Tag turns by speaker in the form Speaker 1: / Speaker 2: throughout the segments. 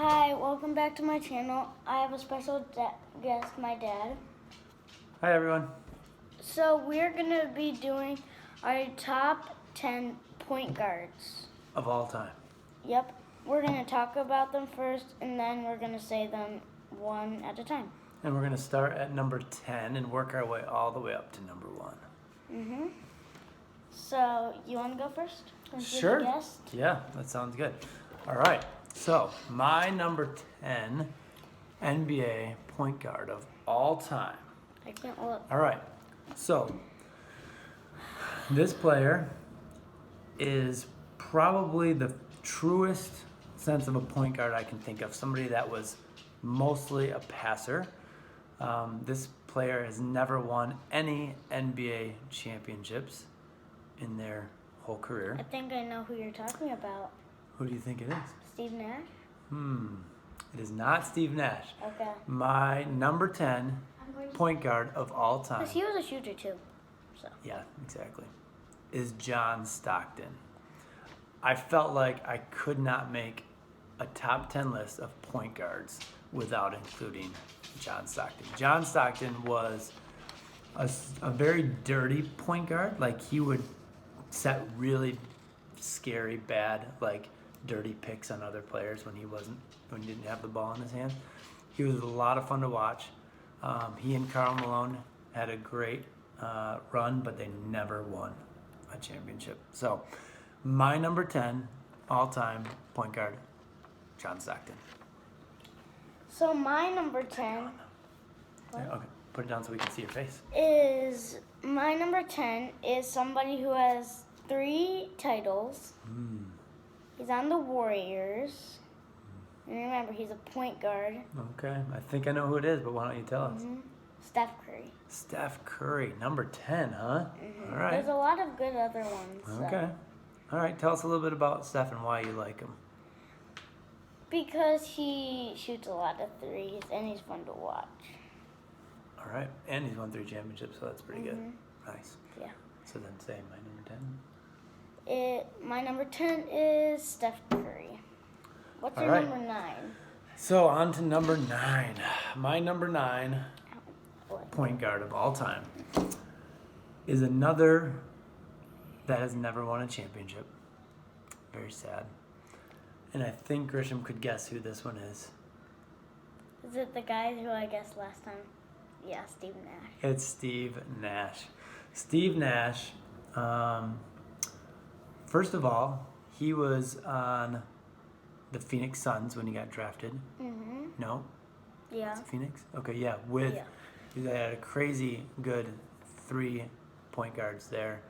Speaker 1: Hi, welcome back to my channel. I have a special guest, my dad.
Speaker 2: Hi everyone.
Speaker 1: So we're going to be doing our top 10 point guards.
Speaker 2: Of all time.
Speaker 1: Yep. We're going to talk about them first, and then we're going to say them one at a time.
Speaker 2: And we're going to start at number 10 and work our way all the way up to number 1.
Speaker 1: Mm-hmm. So, you want to go first? Since
Speaker 2: Sure.
Speaker 1: you're the guest?
Speaker 2: Yeah, that sounds good. All right. So, my number 10 NBA point guard of all time.
Speaker 1: I can't look.
Speaker 2: All right. So, this player is probably the truest sense of a point guard I can think of. Somebody that was mostly a passer. This player has never won any NBA championships in their whole career.
Speaker 1: I think I know who you're talking about.
Speaker 2: Who do you think it is?
Speaker 1: Steve Nash?
Speaker 2: It is not Steve Nash.
Speaker 1: Okay.
Speaker 2: My number 10 point guard of all time.
Speaker 1: Because he was a shooter too. So.
Speaker 2: Yeah, exactly. Is John Stockton. I felt like I could not make a top 10 list of point guards without including John Stockton. John Stockton was a very dirty point guard. Like, he would set really scary, bad, like dirty picks on other players when he didn't have the ball in his hand. He was a lot of fun to watch. He and Karl Malone had a great run, but they never won a championship. So, my number 10 all-time point guard, John Stockton.
Speaker 1: So my number 10
Speaker 2: Yeah, okay, put it down so we can see your face.
Speaker 1: is somebody who has 3 titles. He's on the Warriors. And remember, he's a point guard.
Speaker 2: Okay, I think I know who it is, but why don't you tell us?
Speaker 1: Steph Curry.
Speaker 2: Steph Curry, number 10, huh? All right.
Speaker 1: There's a lot of good other ones. so.
Speaker 2: Okay. All right, tell us a little bit about Steph and why you like him.
Speaker 1: Because he shoots a lot of threes and he's fun to watch.
Speaker 2: All right, and he's won 3 championships, so that's pretty good. Nice.
Speaker 1: Yeah.
Speaker 2: So then say my number 10.
Speaker 1: My number 10 is Steph Curry. What's
Speaker 2: All
Speaker 1: your
Speaker 2: right.
Speaker 1: number 9?
Speaker 2: So on to number 9. My number 9 point guard of all time is another that has never won a championship. Very sad. And I think Grisham could guess who this one is.
Speaker 1: Is it the guy who I guessed last time? Yeah, Steve Nash.
Speaker 2: It's Steve Nash. Steve Nash, first of all, he was on the Phoenix Suns when he got drafted. No?
Speaker 1: Yeah.
Speaker 2: Is it Phoenix? Okay, yeah. They had a crazy good 3 point guards there.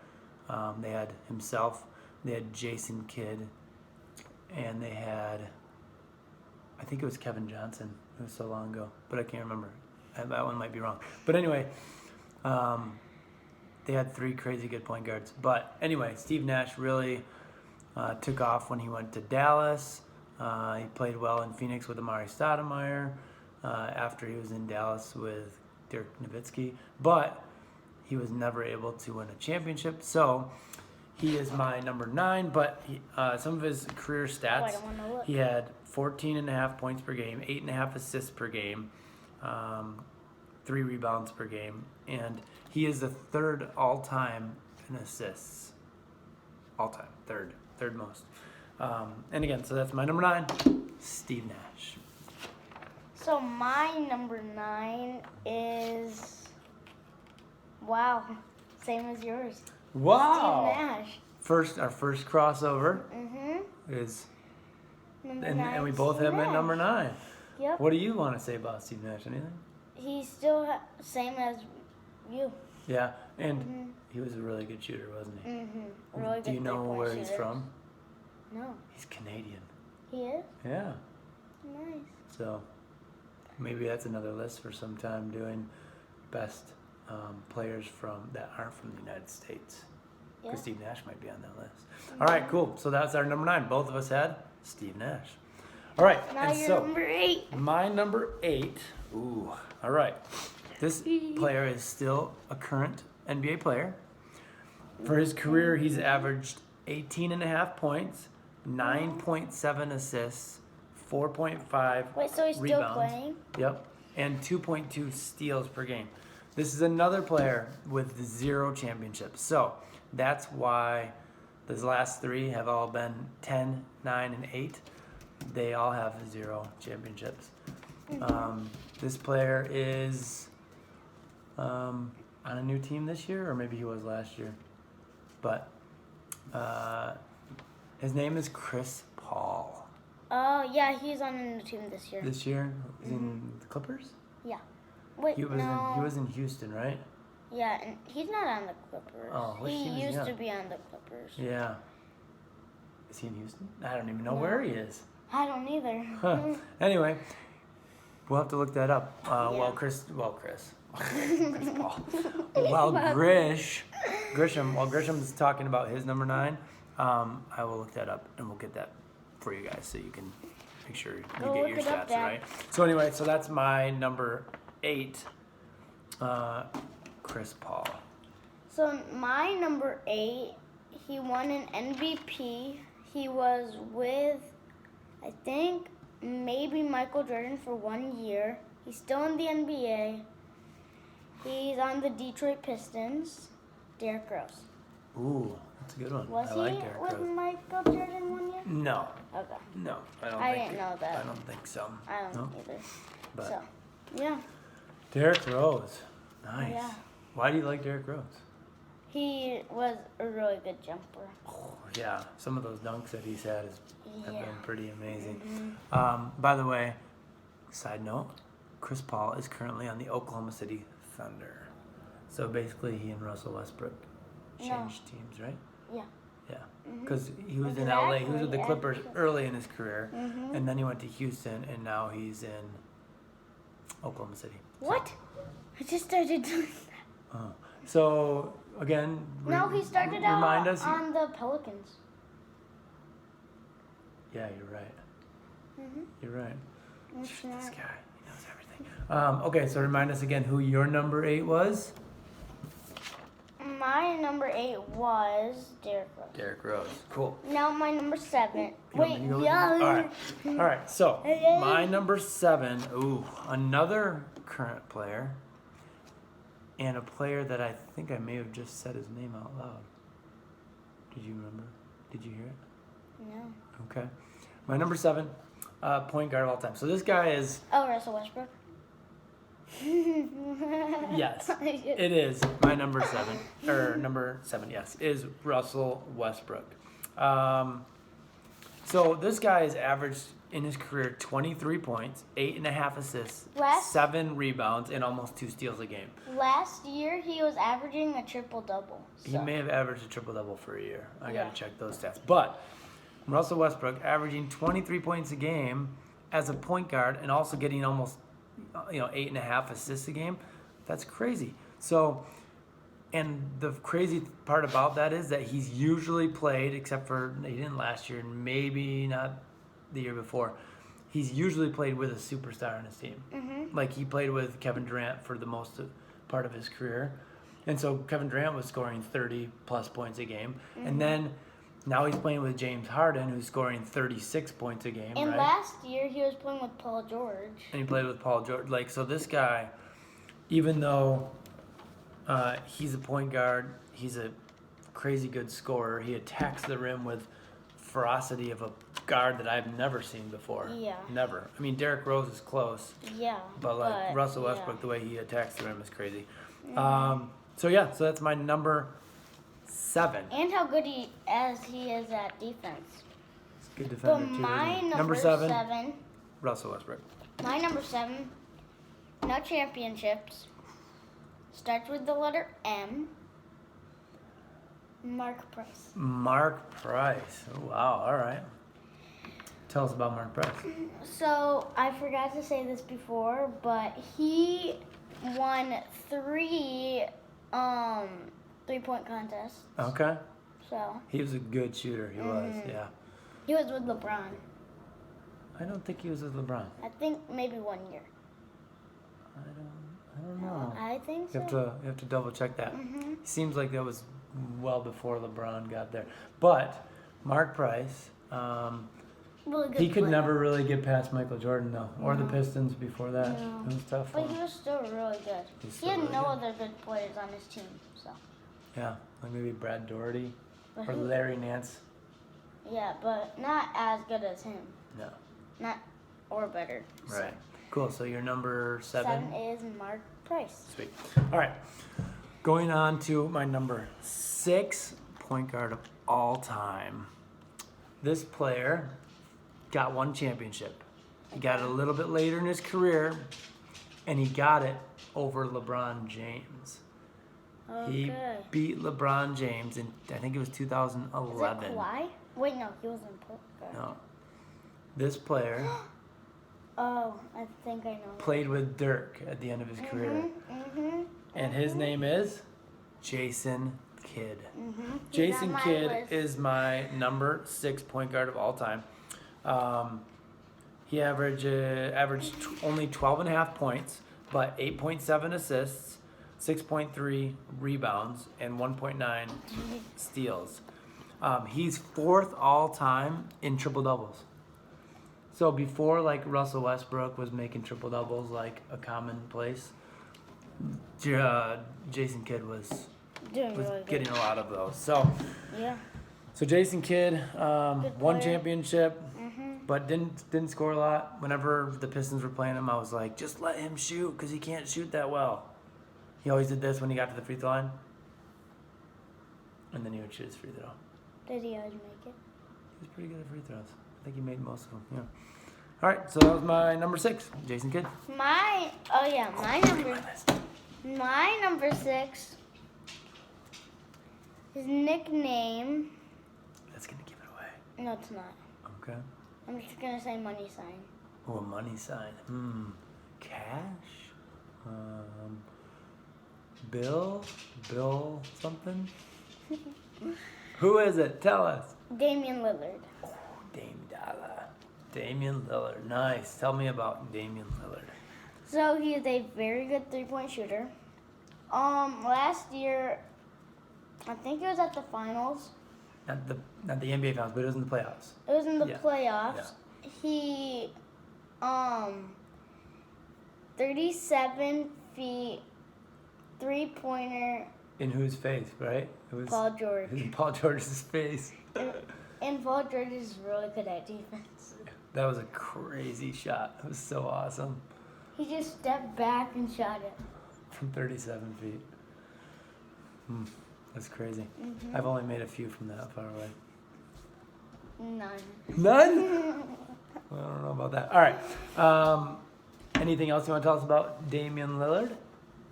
Speaker 2: They had himself, they had Jason Kidd, and they had, I think it was Kevin Johnson. It was so long ago, but I can't remember. That one might be wrong. But anyway, they had 3 crazy good point guards. But anyway, Steve Nash really took off when he went to Dallas. He played well in Phoenix with Amari Stoudemire after he was in Dallas with Dirk Nowitzki. But he was never able to win a championship. So he is my number 9. But some of his career stats,
Speaker 1: I don't wanna look.
Speaker 2: he had 14.5 points per game, 8.5 assists per game, 3 rebounds per game, and he is the 3rd all-time in assists. All-time, third most. And again, so that's my number 9, Steve Nash.
Speaker 1: So my number 9 is, wow, same as yours.
Speaker 2: Wow!
Speaker 1: Steve Nash.
Speaker 2: Our first crossover is,
Speaker 1: Number
Speaker 2: and
Speaker 1: 9,
Speaker 2: we both
Speaker 1: Steve
Speaker 2: have him at
Speaker 1: Nash.
Speaker 2: number 9.
Speaker 1: Yep.
Speaker 2: What do you want to say about Steve Nash? Anything?
Speaker 1: He's still same as you.
Speaker 2: Yeah, and he was a really good shooter, wasn't he?
Speaker 1: Really
Speaker 2: Do you
Speaker 1: good
Speaker 2: know
Speaker 1: three-point
Speaker 2: where he's
Speaker 1: shooter.
Speaker 2: from?
Speaker 1: No.
Speaker 2: He's Canadian.
Speaker 1: He is?
Speaker 2: Yeah.
Speaker 1: Nice.
Speaker 2: So maybe that's another list for some time, doing best players that aren't from the United States.
Speaker 1: Yeah.
Speaker 2: Because Steve Nash might be on that list. All right, cool. So that's our number 9. Both of us had Steve Nash. All right.
Speaker 1: Now
Speaker 2: and
Speaker 1: you're
Speaker 2: so
Speaker 1: number 8.
Speaker 2: my number 8. Ooh. All right. This player is still a current NBA player. For his career, he's averaged 18.5 points, 9.7 assists, 4.5
Speaker 1: Wait, so he's still
Speaker 2: rebounds.
Speaker 1: playing?
Speaker 2: Yep. And 2.2 steals per game. This is another player with 0 championships. So that's why those last 3 have all been 10, 9, and 8. They all have 0 championships. This player is on a new team this year, or maybe he was last year. But his name is Chris Paul.
Speaker 1: Oh, yeah, he's on a new team this year.
Speaker 2: This year, he's in the Clippers.
Speaker 1: Yeah. Wait,
Speaker 2: He was in Houston, right?
Speaker 1: Yeah, and he's not on the Clippers.
Speaker 2: Oh, which team is
Speaker 1: he
Speaker 2: he
Speaker 1: used
Speaker 2: on?
Speaker 1: to be on the Clippers.
Speaker 2: Yeah. Is he in Houston? I don't even know
Speaker 1: No.
Speaker 2: where he is.
Speaker 1: I don't either.
Speaker 2: Huh. Anyway, we'll have to look that up.
Speaker 1: Yeah.
Speaker 2: Chris Paul. While Grisham's talking about his number 9, I will look that up and we'll get that for you guys so you can make sure you
Speaker 1: Go
Speaker 2: get
Speaker 1: look
Speaker 2: your
Speaker 1: it up,
Speaker 2: stats
Speaker 1: Dad.
Speaker 2: right. So anyway, so that's my number 8, Chris Paul.
Speaker 1: So my number 8, he won an MVP. He was with, I think, maybe Michael Jordan for 1 year. He's still in the NBA. He's on the Detroit Pistons. Derrick Rose.
Speaker 2: Ooh, that's a good one.
Speaker 1: Was
Speaker 2: I
Speaker 1: he
Speaker 2: like Derrick
Speaker 1: with
Speaker 2: Rose.
Speaker 1: Michael Jordan 1 year?
Speaker 2: No,
Speaker 1: Okay.
Speaker 2: no,
Speaker 1: I didn't know that.
Speaker 2: I don't think so.
Speaker 1: I don't
Speaker 2: No?
Speaker 1: either.
Speaker 2: But
Speaker 1: So, yeah.
Speaker 2: Derrick Rose, nice.
Speaker 1: Yeah.
Speaker 2: Why do you like Derrick Rose?
Speaker 1: He was a really good jumper.
Speaker 2: Oh, yeah, some of those dunks that he's had have
Speaker 1: Yeah.
Speaker 2: been pretty amazing.
Speaker 1: Mm-hmm.
Speaker 2: By the way, side note, Chris Paul is currently on the Oklahoma City Thunder. So basically, he and Russell Westbrook changed teams, right?
Speaker 1: Yeah.
Speaker 2: Yeah, because he was in LA. He was with the
Speaker 1: Exactly,
Speaker 2: Clippers
Speaker 1: actually.
Speaker 2: early in his career,
Speaker 1: Mhm.
Speaker 2: and then he went to Houston, and now he's in Oklahoma City.
Speaker 1: What? I just started doing that.
Speaker 2: So again,
Speaker 1: No, he started out
Speaker 2: remind us.
Speaker 1: on the Pelicans.
Speaker 2: Yeah, you're right.
Speaker 1: Mm-hmm.
Speaker 2: You're right.
Speaker 1: It's
Speaker 2: This
Speaker 1: not.
Speaker 2: guy, he knows everything. Okay, so remind us again who your number 8 was.
Speaker 1: My number 8 was Derrick Rose.
Speaker 2: Derrick Rose. Cool.
Speaker 1: Now my number 7.
Speaker 2: You want
Speaker 1: Wait,
Speaker 2: me to go with
Speaker 1: yeah.
Speaker 2: this? All right. So my number 7. Ooh, another current player, and a player that I think I may have just said his name out loud. Did you remember? Did you hear it?
Speaker 1: No.
Speaker 2: Okay. My number 7, point guard of all time. So this guy is.
Speaker 1: Oh, Russell Westbrook.
Speaker 2: Yes, it is my number 7, or number 7. Yes, is Russell Westbrook. So this guy has averaged in his career 23 points, 8.5 assists,
Speaker 1: Last-
Speaker 2: 7 rebounds, and almost 2 steals a game.
Speaker 1: Last year he was averaging a triple double.
Speaker 2: He may have averaged a triple double for a year. I
Speaker 1: Yeah.
Speaker 2: gotta check those stats. But Russell Westbrook averaging 23 points a game as a point guard, and also getting almost 8.5 assists a game. That's crazy. So, and the crazy part about that is that he's usually played, except for he didn't last year and maybe not the year before, he's usually played with a superstar on his team.
Speaker 1: Mm-hmm.
Speaker 2: Like he played with Kevin Durant for the most part of his career. And so Kevin Durant was scoring 30 plus points a game. And then now he's playing with James Harden, who's scoring 36 points a game,
Speaker 1: And
Speaker 2: right?
Speaker 1: last year he was playing with Paul George.
Speaker 2: And he played with Paul George. Like, so this guy, even though he's a point guard, he's a crazy good scorer. He attacks the rim with ferocity of a guard that I've never seen before.
Speaker 1: Yeah.
Speaker 2: Never. I mean, Derrick Rose is close,
Speaker 1: Yeah.
Speaker 2: but like Russell
Speaker 1: yeah.
Speaker 2: Westbrook, the way he attacks the rim is crazy. So that's my number 7.
Speaker 1: And how good he is at defense.
Speaker 2: It's a good
Speaker 1: But
Speaker 2: defender too.
Speaker 1: my
Speaker 2: isn't he?
Speaker 1: number 7,
Speaker 2: Russell Westbrook.
Speaker 1: my number 7, no championships. Starts with the letter M. Mark Price.
Speaker 2: Mark Price. Oh, wow. All right. Tell us about Mark Price.
Speaker 1: So I forgot to say this before, but he won 3 3-point contests.
Speaker 2: Okay.
Speaker 1: So
Speaker 2: He was a good shooter. He was. Yeah.
Speaker 1: he was with LeBron.
Speaker 2: I don't think he was with LeBron.
Speaker 1: I think maybe 1 year.
Speaker 2: I don't know.
Speaker 1: I think
Speaker 2: You
Speaker 1: so.
Speaker 2: have to double check that.
Speaker 1: Mhm.
Speaker 2: Seems like that was well before LeBron got there. But Mark Price,
Speaker 1: really good.
Speaker 2: He could
Speaker 1: player.
Speaker 2: never really get past Michael Jordan though, or the
Speaker 1: No.
Speaker 2: Pistons before that.
Speaker 1: No.
Speaker 2: It was tough. For
Speaker 1: But he
Speaker 2: him.
Speaker 1: was still really good.
Speaker 2: He's
Speaker 1: He
Speaker 2: still
Speaker 1: had
Speaker 2: really
Speaker 1: no
Speaker 2: good.
Speaker 1: other good players on his team, so.
Speaker 2: Yeah, like maybe Brad Doherty
Speaker 1: But
Speaker 2: or
Speaker 1: he-
Speaker 2: Larry Nance.
Speaker 1: yeah, but not as good as him.
Speaker 2: No.
Speaker 1: Not or better. So.
Speaker 2: Right. Cool. So you're number
Speaker 1: 7 is Mark Price.
Speaker 2: Sweet. All right. Going on to my number 6 point guard of all time. This player got one championship. He got it a little bit later in his career, and he got it over LeBron James. He
Speaker 1: Okay.
Speaker 2: beat LeBron James in, I think it was
Speaker 1: Is it
Speaker 2: 2011.
Speaker 1: Kawhi? Wait, no, he was in Portland.
Speaker 2: No. This player
Speaker 1: Oh, I think I know.
Speaker 2: played with Dirk at the end of his career.
Speaker 1: Mm-hmm.
Speaker 2: And his name is Jason Kidd.
Speaker 1: Mm-hmm.
Speaker 2: Jason Kidd is my number 6 point guard of all time. He averaged only 12.5 points, but 8.7 assists, 6.3 rebounds, and 1.9 steals. He's 4th all time in triple doubles. So before like Russell Westbrook was making triple doubles like a commonplace, Jason Kidd was
Speaker 1: Doing really good.
Speaker 2: getting a lot of those. So
Speaker 1: Yeah.
Speaker 2: Jason Kidd won
Speaker 1: player.
Speaker 2: championship,
Speaker 1: Mm-hmm.
Speaker 2: but didn't score a lot. Whenever the Pistons were playing him, I was like, just let him shoot because he can't shoot that well. He always did this when he got to the free throw line, and then he would shoot his free throw.
Speaker 1: Did he always make it?
Speaker 2: He was pretty good at free throws. I think he made most of them. Yeah. All right, so that was my number 6, Jason Kidd.
Speaker 1: My number 6. His nickname.
Speaker 2: That's gonna give it away.
Speaker 1: No, it's not.
Speaker 2: Okay.
Speaker 1: I'm just gonna say money sign.
Speaker 2: Oh, a money sign. Cash. Bill something. Who is it? Tell us.
Speaker 1: Damian Lillard.
Speaker 2: Dame Dollar. Damian Lillard. Nice. Tell me about Damian Lillard.
Speaker 1: So he is a very good 3-point shooter. Last year, I think it was at the finals.
Speaker 2: Not the NBA finals, but it was in the playoffs.
Speaker 1: It was in the
Speaker 2: Yeah.
Speaker 1: playoffs. He, 37 feet, 3-pointer,
Speaker 2: In whose face, right? It was
Speaker 1: Paul George.
Speaker 2: in Paul George's face.
Speaker 1: And Paul George is really good at defense.
Speaker 2: That was a crazy shot. It was so awesome.
Speaker 1: He just stepped back and shot it.
Speaker 2: From 37 feet. That's crazy. I've only made a few from that far away.
Speaker 1: None.
Speaker 2: None? I don't know about that. All right. Anything else you want to tell us about Damian Lillard?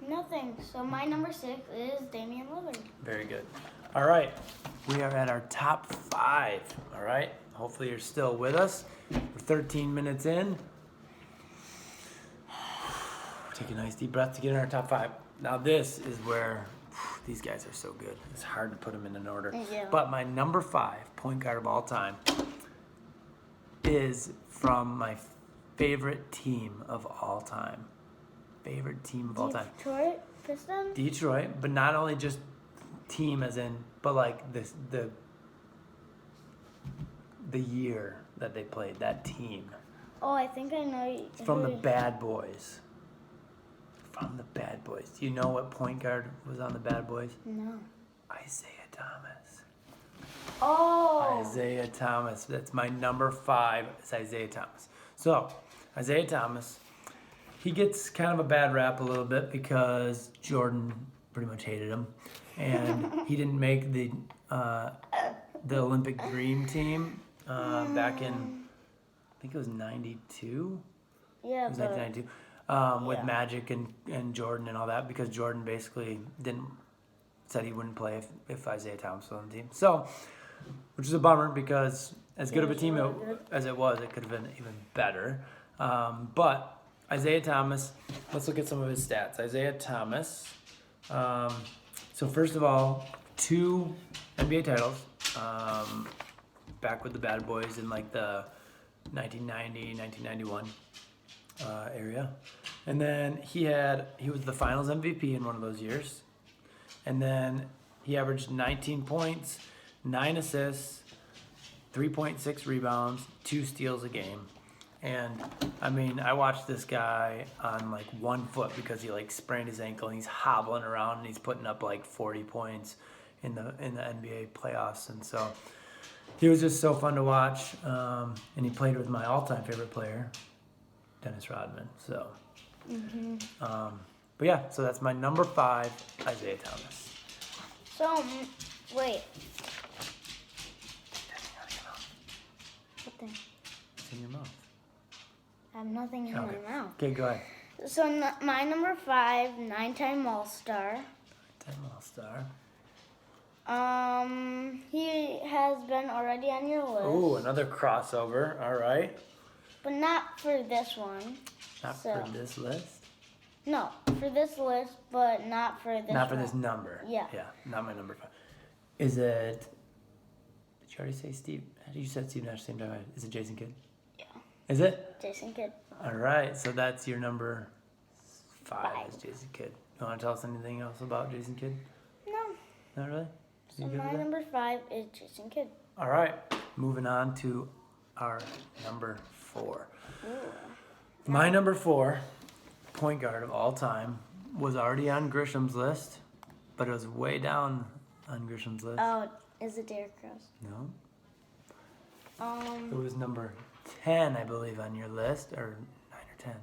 Speaker 1: Nothing. So my number 6 is Damian Lillard.
Speaker 2: Very good. All right. We are at our top 5. All right. Hopefully you're still with us. We're 13 minutes in. Take a nice deep breath to get in our top 5. Now this is where these guys are so good. It's hard to put them in an order.
Speaker 1: Yeah.
Speaker 2: But my number 5 point guard of all time is from my favorite team of all time. Favorite team of all time.
Speaker 1: Detroit Pistons?
Speaker 2: Detroit, but not only just team as in, but like this the year that they played, that team.
Speaker 1: Oh, I think I know.
Speaker 2: It's from the Bad Boys. From the Bad Boys. Do you know what point guard was on the Bad Boys?
Speaker 1: No.
Speaker 2: Isaiah Thomas.
Speaker 1: Oh.
Speaker 2: Isaiah Thomas. That's my number 5. It's Isaiah Thomas. So, Isaiah Thomas, he gets kind of a bad rap a little bit because Jordan pretty much hated him, and he didn't make the Olympic Dream team back in, I think it was 92.
Speaker 1: Yeah,
Speaker 2: It was
Speaker 1: but
Speaker 2: 1992. With
Speaker 1: Yeah.
Speaker 2: Magic and Jordan and all that, because Jordan basically said he wouldn't play if Isaiah Thomas was on the team. So, which is a bummer because as good of a
Speaker 1: was
Speaker 2: team
Speaker 1: really good.
Speaker 2: as it was, it could have been even better. But Isaiah Thomas, let's look at some of his stats. Isaiah Thomas. So first of all, 2 NBA titles. Back with the Bad Boys in like the 1990, 1991 area. And then he was the finals MVP in one of those years. And then he averaged 19 points, 9 assists, 3.6 rebounds, 2 steals a game. And I mean, I watched this guy on like 1 foot because he like sprained his ankle and he's hobbling around and he's putting up like 40 points in the NBA playoffs. And so he was just so fun to watch. And he played with my all-time favorite player, Dennis Rodman. So, but yeah, so that's my number 5, Isaiah Thomas.
Speaker 1: So, wait. What thing?
Speaker 2: It's in your mouth.
Speaker 1: I have nothing in my mouth.
Speaker 2: Okay, go ahead.
Speaker 1: So, my number 5, 9-time All-Star.
Speaker 2: 10 All-Star.
Speaker 1: He has been already on your list.
Speaker 2: Ooh, another crossover. All right.
Speaker 1: But not for this one.
Speaker 2: Not
Speaker 1: So-
Speaker 2: for this list.
Speaker 1: No, for this list, but not for this
Speaker 2: Not for
Speaker 1: one.
Speaker 2: this number.
Speaker 1: Yeah.
Speaker 2: Yeah, not my number 5. Is it? Did you already say Steve? You said Steve Nash same time. Is it Jason Kidd?
Speaker 1: Yeah.
Speaker 2: Is it?
Speaker 1: Jason Kidd.
Speaker 2: All right. So that's your number 5.
Speaker 1: 5.
Speaker 2: Is Jason Kidd. You want to tell us anything else about Jason Kidd?
Speaker 1: No.
Speaker 2: Not really.
Speaker 1: So
Speaker 2: You good
Speaker 1: my
Speaker 2: with that?
Speaker 1: number 5 is Jason Kidd.
Speaker 2: All right. Moving on to our number 4.
Speaker 1: Ooh.
Speaker 2: My number 4, point guard of all time, was already on Grisham's list, but it was way down on Grisham's list.
Speaker 1: Oh, is it Derrick Rose?
Speaker 2: No. It
Speaker 1: Um,
Speaker 2: was number 10, I believe, on your list, or 9 or 10.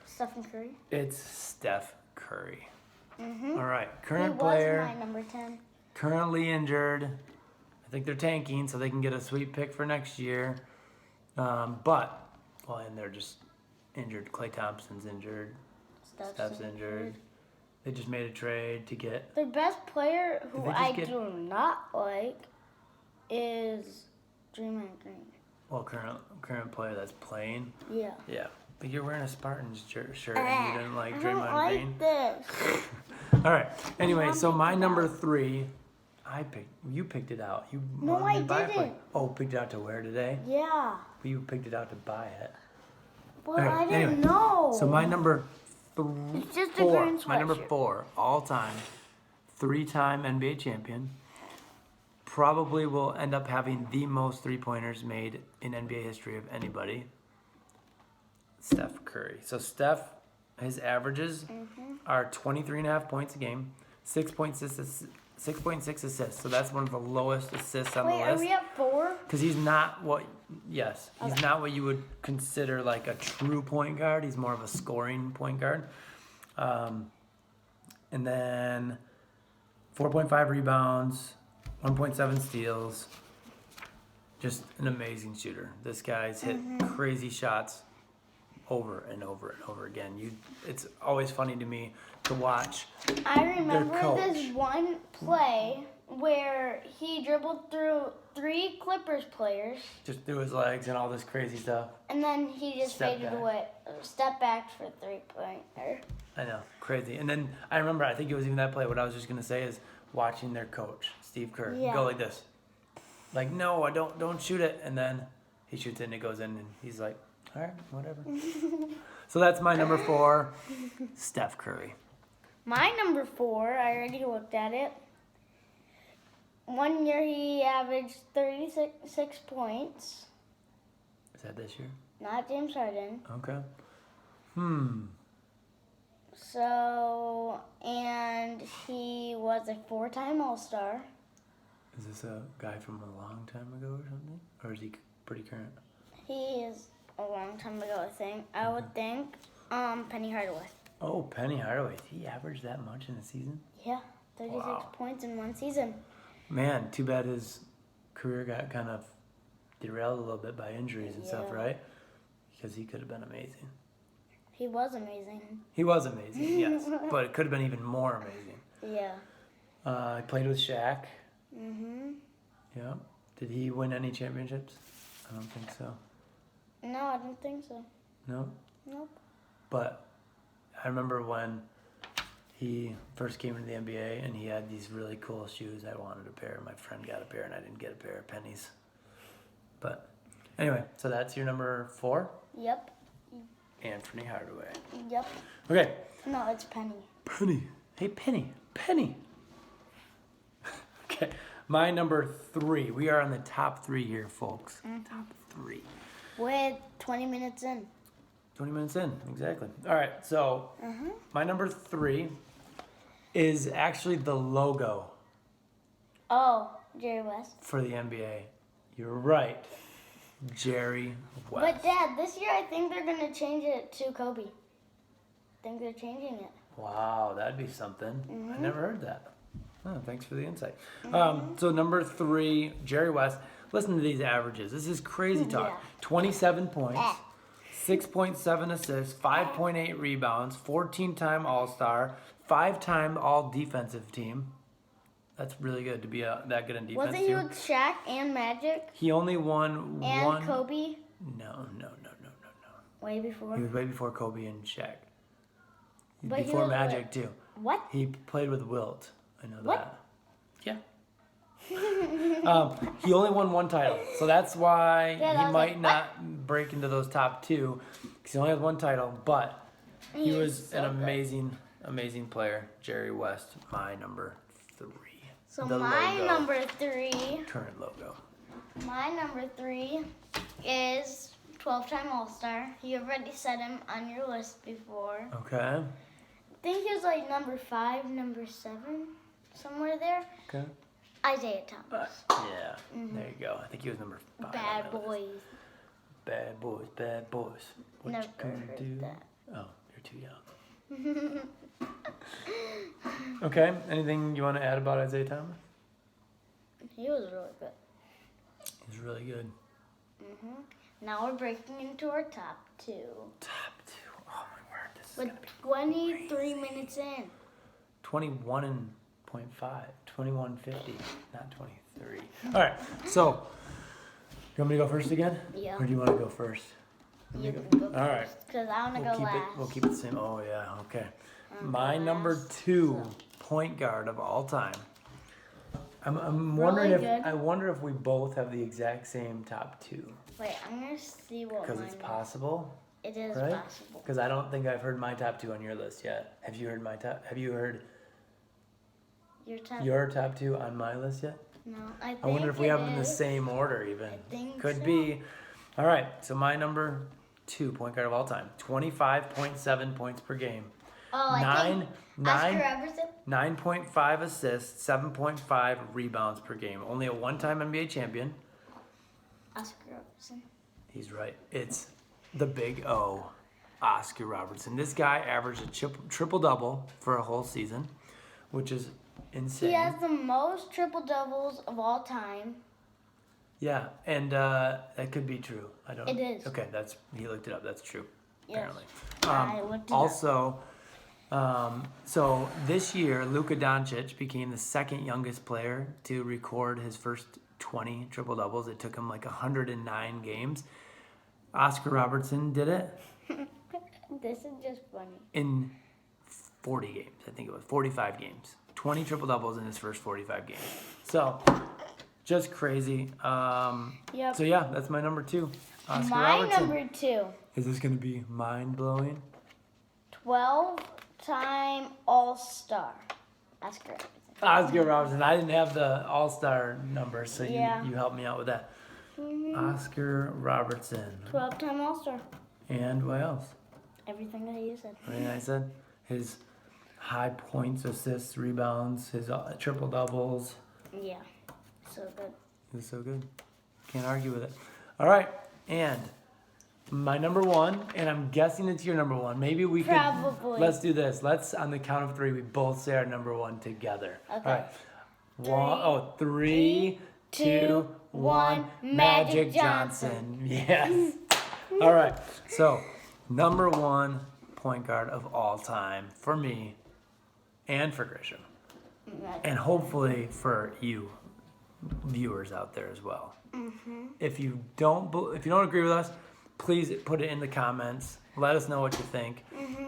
Speaker 1: Stephen Curry.
Speaker 2: It's Steph Curry.
Speaker 1: Mm-hmm.
Speaker 2: All right,
Speaker 1: He
Speaker 2: current
Speaker 1: was
Speaker 2: player,
Speaker 1: my number 10.
Speaker 2: currently injured. I think they're tanking so they can get a sweet pick for next year. And they're just injured. Klay Thompson's injured. Steph's injured. They just made a trade to get.
Speaker 1: The best player who
Speaker 2: Did they just
Speaker 1: I
Speaker 2: get-
Speaker 1: do not like is Draymond Green.
Speaker 2: Well, current player that's playing.
Speaker 1: Yeah.
Speaker 2: Yeah, but you're wearing a Spartans shirt and you didn't like
Speaker 1: I
Speaker 2: Draymond
Speaker 1: don't like
Speaker 2: Green.
Speaker 1: this.
Speaker 2: All right. Anyway,
Speaker 1: Mom
Speaker 2: so
Speaker 1: picked
Speaker 2: my
Speaker 1: it
Speaker 2: number
Speaker 1: out.
Speaker 2: 3, you picked it out. You
Speaker 1: No,
Speaker 2: wanted
Speaker 1: I
Speaker 2: to buy it for-
Speaker 1: didn't.
Speaker 2: Oh, picked it out to wear today?
Speaker 1: Yeah.
Speaker 2: But you picked it out to buy it.
Speaker 1: But
Speaker 2: Okay,
Speaker 1: I didn't
Speaker 2: anyway,
Speaker 1: know.
Speaker 2: So my number
Speaker 1: It's just a
Speaker 2: 4,
Speaker 1: green
Speaker 2: my number
Speaker 1: sweatshirt.
Speaker 2: 4, all time, 3-time NBA champion, probably will end up having the most 3-pointers made in NBA history of anybody. Steph Curry. So Steph, his averages are 23.5 points a game, 6.6 assists. So that's one of the lowest assists on
Speaker 1: Wait,
Speaker 2: the
Speaker 1: are
Speaker 2: list.
Speaker 1: we at 4?
Speaker 2: Because he's not what, he's not what you would consider like a true point guard. He's more of a scoring point guard. And then 4.5 rebounds, 1.7 steals. Just an amazing shooter. This guy's hit crazy shots over and over and over again. It's always funny to me to watch.
Speaker 1: I remember
Speaker 2: coach.
Speaker 1: this one play where he dribbled through 3 Clippers players,
Speaker 2: Just through his legs and all this crazy stuff.
Speaker 1: and then he just
Speaker 2: Step
Speaker 1: faded
Speaker 2: back.
Speaker 1: away. Step back for 3-pointer.
Speaker 2: I know, crazy. And then I remember, I think it was even that play. What I was just gonna say is watching their coach, Steve Kerr,
Speaker 1: Yeah.
Speaker 2: go like this, like, no, I don't shoot it, and then he shoots it and it goes in, and he's like, all right, whatever. So that's my number 4, Steph Curry.
Speaker 1: My number 4, I already looked at it. One year he averaged 36 points.
Speaker 2: Is that this year?
Speaker 1: Not James Harden.
Speaker 2: Okay.
Speaker 1: So, and he was a 4-time All-Star.
Speaker 2: Is this a guy from a long time ago or something, or is he pretty current?
Speaker 1: He is a long time ago, I think. I would think. Penny Hardaway.
Speaker 2: Oh, Penny Hardaway. He averaged that much in a season?
Speaker 1: Yeah, 36
Speaker 2: Wow.
Speaker 1: points in one season.
Speaker 2: Man, too bad his career got kind of derailed a little bit by injuries and stuff,
Speaker 1: Yeah.
Speaker 2: right? Because he could have been amazing.
Speaker 1: He was amazing.
Speaker 2: He was amazing, yes, but it could have been even more amazing.
Speaker 1: Yeah.
Speaker 2: He played with Shaq.
Speaker 1: Mhm.
Speaker 2: Yeah. Did he win any championships? I don't think so.
Speaker 1: No, I don't think so.
Speaker 2: No.
Speaker 1: Nope.
Speaker 2: But I remember when he first came into the NBA and he had these really cool shoes. I wanted a pair. My friend got a pair and I didn't get a pair of pennies. But anyway, so that's your number 4,
Speaker 1: Yep.
Speaker 2: Anthony Hardaway.
Speaker 1: Yep.
Speaker 2: Okay.
Speaker 1: No, it's Penny.
Speaker 2: Penny. Hey, Penny. Penny. Okay. My number 3. We are on the top 3 here, folks.
Speaker 1: Mm-hmm.
Speaker 2: Top 3.
Speaker 1: With 20 minutes in.
Speaker 2: 20 minutes in, exactly. All right, so my number 3 is actually the logo
Speaker 1: Oh, Jerry West.
Speaker 2: for the NBA. You're right. Jerry West.
Speaker 1: But Dad, this year I think they're gonna change it to Kobe. I think they're changing it.
Speaker 2: Wow, that'd be something. I never heard that. Oh, thanks for the insight.
Speaker 1: Mm-hmm.
Speaker 2: So number 3, Jerry West. Listen to these averages. This is crazy talk.
Speaker 1: Yeah.
Speaker 2: 27 points,
Speaker 1: Eh.
Speaker 2: 6.7 assists, 5.8 rebounds, 14-time All-Star, 5-time All-Defensive Team. That's really good to be that good in defense.
Speaker 1: Wasn't he
Speaker 2: too.
Speaker 1: with Shaq and Magic
Speaker 2: He only won
Speaker 1: and
Speaker 2: one.
Speaker 1: Kobe
Speaker 2: No.
Speaker 1: way before?
Speaker 2: He was way before Kobe and Shaq.
Speaker 1: But he
Speaker 2: Before
Speaker 1: was
Speaker 2: Magic
Speaker 1: what?
Speaker 2: too.
Speaker 1: What?
Speaker 2: He played with Wilt. I know
Speaker 1: What?
Speaker 2: that. Yeah. He only won one title, so that's why
Speaker 1: Yeah, I
Speaker 2: he
Speaker 1: was
Speaker 2: might
Speaker 1: like,
Speaker 2: not break into those top 2 because he only has one title. But he
Speaker 1: He
Speaker 2: was
Speaker 1: is so
Speaker 2: an
Speaker 1: good.
Speaker 2: amazing player. Jerry West, my number 3.
Speaker 1: So
Speaker 2: The
Speaker 1: my
Speaker 2: logo.
Speaker 1: number 3,
Speaker 2: Current logo.
Speaker 1: my number 3 is 12-time All-Star. You already said him on your list before.
Speaker 2: Okay.
Speaker 1: I think he was like number 5, number 7, somewhere there.
Speaker 2: Okay.
Speaker 1: Isaiah Thomas.
Speaker 2: Yeah. There you go. I think he was number 5. on
Speaker 1: Bad
Speaker 2: my list.
Speaker 1: boys.
Speaker 2: Bad boys. Bad boys. What
Speaker 1: Never
Speaker 2: you gonna
Speaker 1: heard
Speaker 2: do?
Speaker 1: that.
Speaker 2: Oh, you're too young. Okay. Anything you want to add about Isaiah Thomas?
Speaker 1: He was really good.
Speaker 2: He's really good.
Speaker 1: Now we're breaking into our top 2
Speaker 2: Top 2. Oh my word. This is
Speaker 1: with
Speaker 2: gonna be
Speaker 1: 23 minutes in.
Speaker 2: 21.5. 21.50. Not 23. All right. So, you want me to go first again?
Speaker 1: Yeah.
Speaker 2: Or do you want to go first? Let me
Speaker 1: You
Speaker 2: go-
Speaker 1: can go
Speaker 2: All right.
Speaker 1: first because I want to
Speaker 2: We'll
Speaker 1: go
Speaker 2: keep
Speaker 1: last.
Speaker 2: it. We'll keep it the same. Oh yeah. Okay.
Speaker 1: I'm
Speaker 2: My
Speaker 1: going
Speaker 2: number
Speaker 1: last,
Speaker 2: 2
Speaker 1: so.
Speaker 2: point guard of all time. I'm
Speaker 1: Really
Speaker 2: wondering if
Speaker 1: good.
Speaker 2: I wonder if we both have the exact same top 2
Speaker 1: Wait, I'm gonna see what
Speaker 2: because
Speaker 1: mine
Speaker 2: it's
Speaker 1: is.
Speaker 2: possible.
Speaker 1: It is
Speaker 2: right?
Speaker 1: possible.
Speaker 2: Because I don't think I've heard my top 2 on your list yet. Have you heard my top? Have you heard
Speaker 1: Your top?
Speaker 2: your top 2 on my list yet?
Speaker 1: No, I think
Speaker 2: I wonder if we
Speaker 1: it
Speaker 2: have them in the
Speaker 1: is.
Speaker 2: same order even.
Speaker 1: I think
Speaker 2: Could
Speaker 1: so.
Speaker 2: be. All right. So my number 2 point guard of all time. 25.7 points per game.
Speaker 1: Oh, I
Speaker 2: Nine
Speaker 1: think Oscar
Speaker 2: nine
Speaker 1: Robertson.
Speaker 2: 9.5 assists, 7.5 rebounds per game. Only a one-time NBA champion.
Speaker 1: Oscar Robertson.
Speaker 2: He's right. It's the big O, Oscar Robertson. This guy averaged a triple-double for a whole season, which is insane.
Speaker 1: He has the most triple doubles of all time.
Speaker 2: Yeah, and that could be true. I don't.
Speaker 1: It is.
Speaker 2: Okay, he looked it up. That's true.
Speaker 1: Yes.
Speaker 2: Apparently.
Speaker 1: I looked it up.
Speaker 2: Also, so this year, Luka Doncic became the second youngest player to record his first 20 triple doubles. It took him like 109 games. Oscar Robertson did it
Speaker 1: This is just funny.
Speaker 2: in 40 games. I think it was 45 games. 20 triple doubles in his first 45 games. So, just crazy.
Speaker 1: Yep.
Speaker 2: So yeah, that's my number 2. Oscar
Speaker 1: My
Speaker 2: Robertson.
Speaker 1: number 2.
Speaker 2: Is this gonna be mind blowing?
Speaker 1: 12-time All-Star. Oscar Robertson.
Speaker 2: Oscar Robertson. I didn't have the All-Star number, so
Speaker 1: Yeah.
Speaker 2: you helped me out with that. Oscar Robertson.
Speaker 1: 12-time All-Star.
Speaker 2: And what else?
Speaker 1: Everything that you said.
Speaker 2: I mean, I said his high points, assists, rebounds, his triple doubles.
Speaker 1: Yeah. So good.
Speaker 2: He was so good. Can't argue with it. All right, and my number 1, and I'm guessing it's your number 1. Maybe we could.
Speaker 1: Probably.
Speaker 2: Let's do this. Let's on the count of 3, we both say our number 1 together.
Speaker 1: Okay.
Speaker 2: All right. 3, 2, 1.
Speaker 1: Magic
Speaker 2: Johnson. Yes. All right. So, number 1 point guard of all time for me, and for Grisham, and hopefully for you viewers out there as well. If you don't agree with us, please put it in the comments. Let us know what you think.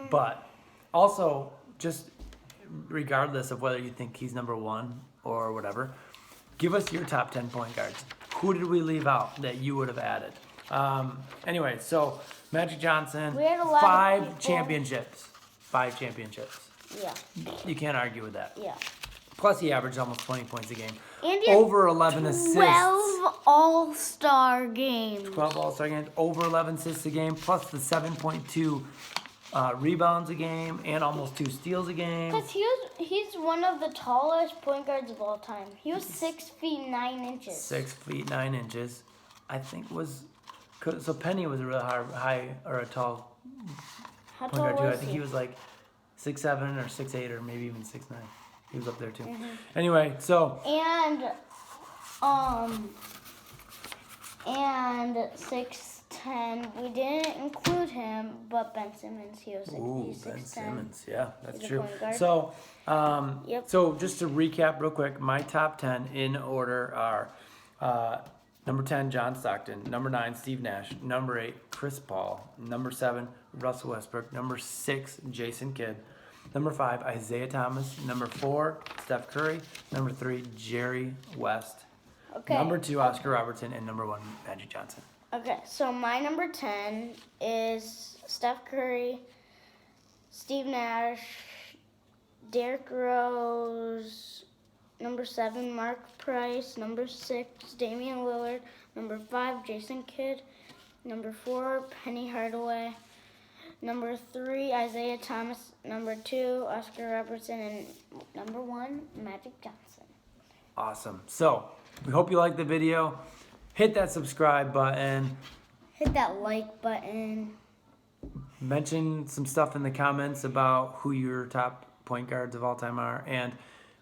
Speaker 2: But also, just regardless of whether you think he's number 1 or whatever, give us your top 10 point guards. Who did we leave out that you would have added? Anyway, so Magic Johnson,
Speaker 1: We had a lot of
Speaker 2: 5
Speaker 1: people.
Speaker 2: championships. 5 championships.
Speaker 1: Yeah.
Speaker 2: You can't argue with that.
Speaker 1: Yeah.
Speaker 2: Plus, he averaged almost 20 points a game.
Speaker 1: And he had
Speaker 2: Over 11 assists.
Speaker 1: 12 All-Star games.
Speaker 2: 12 All-Star games, over 11 assists a game, plus the 7.2 rebounds a game, and almost 2 steals a game.
Speaker 1: Because he's one of the tallest point guards of all time. He was 6 feet 9 inches.
Speaker 2: 6 feet 9 inches. I think so Penny was a really high or a tall
Speaker 1: How
Speaker 2: point
Speaker 1: tall
Speaker 2: guard too. I
Speaker 1: was
Speaker 2: think
Speaker 1: he?
Speaker 2: he was like 6'7" or 6'8" or maybe even 6'9". He was up there too.
Speaker 1: Mm-hmm.
Speaker 2: Anyway, so
Speaker 1: And 6'10", we didn't include him, but Ben Simmons, he's
Speaker 2: Ben
Speaker 1: 6'10".
Speaker 2: Simmons, yeah, that's
Speaker 1: He's a
Speaker 2: true.
Speaker 1: point guard.
Speaker 2: So,
Speaker 1: Yep.
Speaker 2: so just to recap real quick, my top 10 in order are number 10, John Stockton; number 9, Steve Nash; number 8, Chris Paul; number 7, Russell Westbrook; number 6, Jason Kidd; number 5, Isaiah Thomas; number 4, Steph Curry; number 3, Jerry West;
Speaker 1: Okay.
Speaker 2: number 2, Oscar Robertson; and number 1, Magic Johnson.
Speaker 1: Okay, so my number 10 is Steph Curry, Steve Nash, Derrick Rose, number 7, Mark Price, number 6, Damian Lillard, number 5, Jason Kidd, number 4, Penny Hardaway, number 3, Isaiah Thomas, number 2, Oscar Robertson, and number 1, Magic Johnson.
Speaker 2: Awesome. So, we hope you liked the video. Hit that subscribe button.
Speaker 1: Hit that like button.
Speaker 2: Mention some stuff in the comments about who your top point guards of all time are. And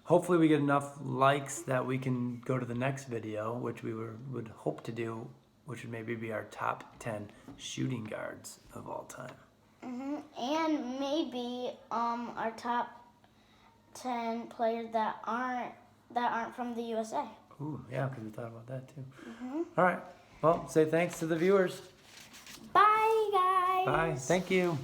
Speaker 2: hopefully we get enough likes that we can go to the next video, which we would hope to do, which would maybe be our top 10 shooting guards of all time.
Speaker 1: And maybe our top 10 players that aren't from the USA.
Speaker 2: Ooh, yeah, because we thought about that too. All right. Well, say thanks to the viewers.
Speaker 1: Bye, guys.
Speaker 2: Bye. Thank you.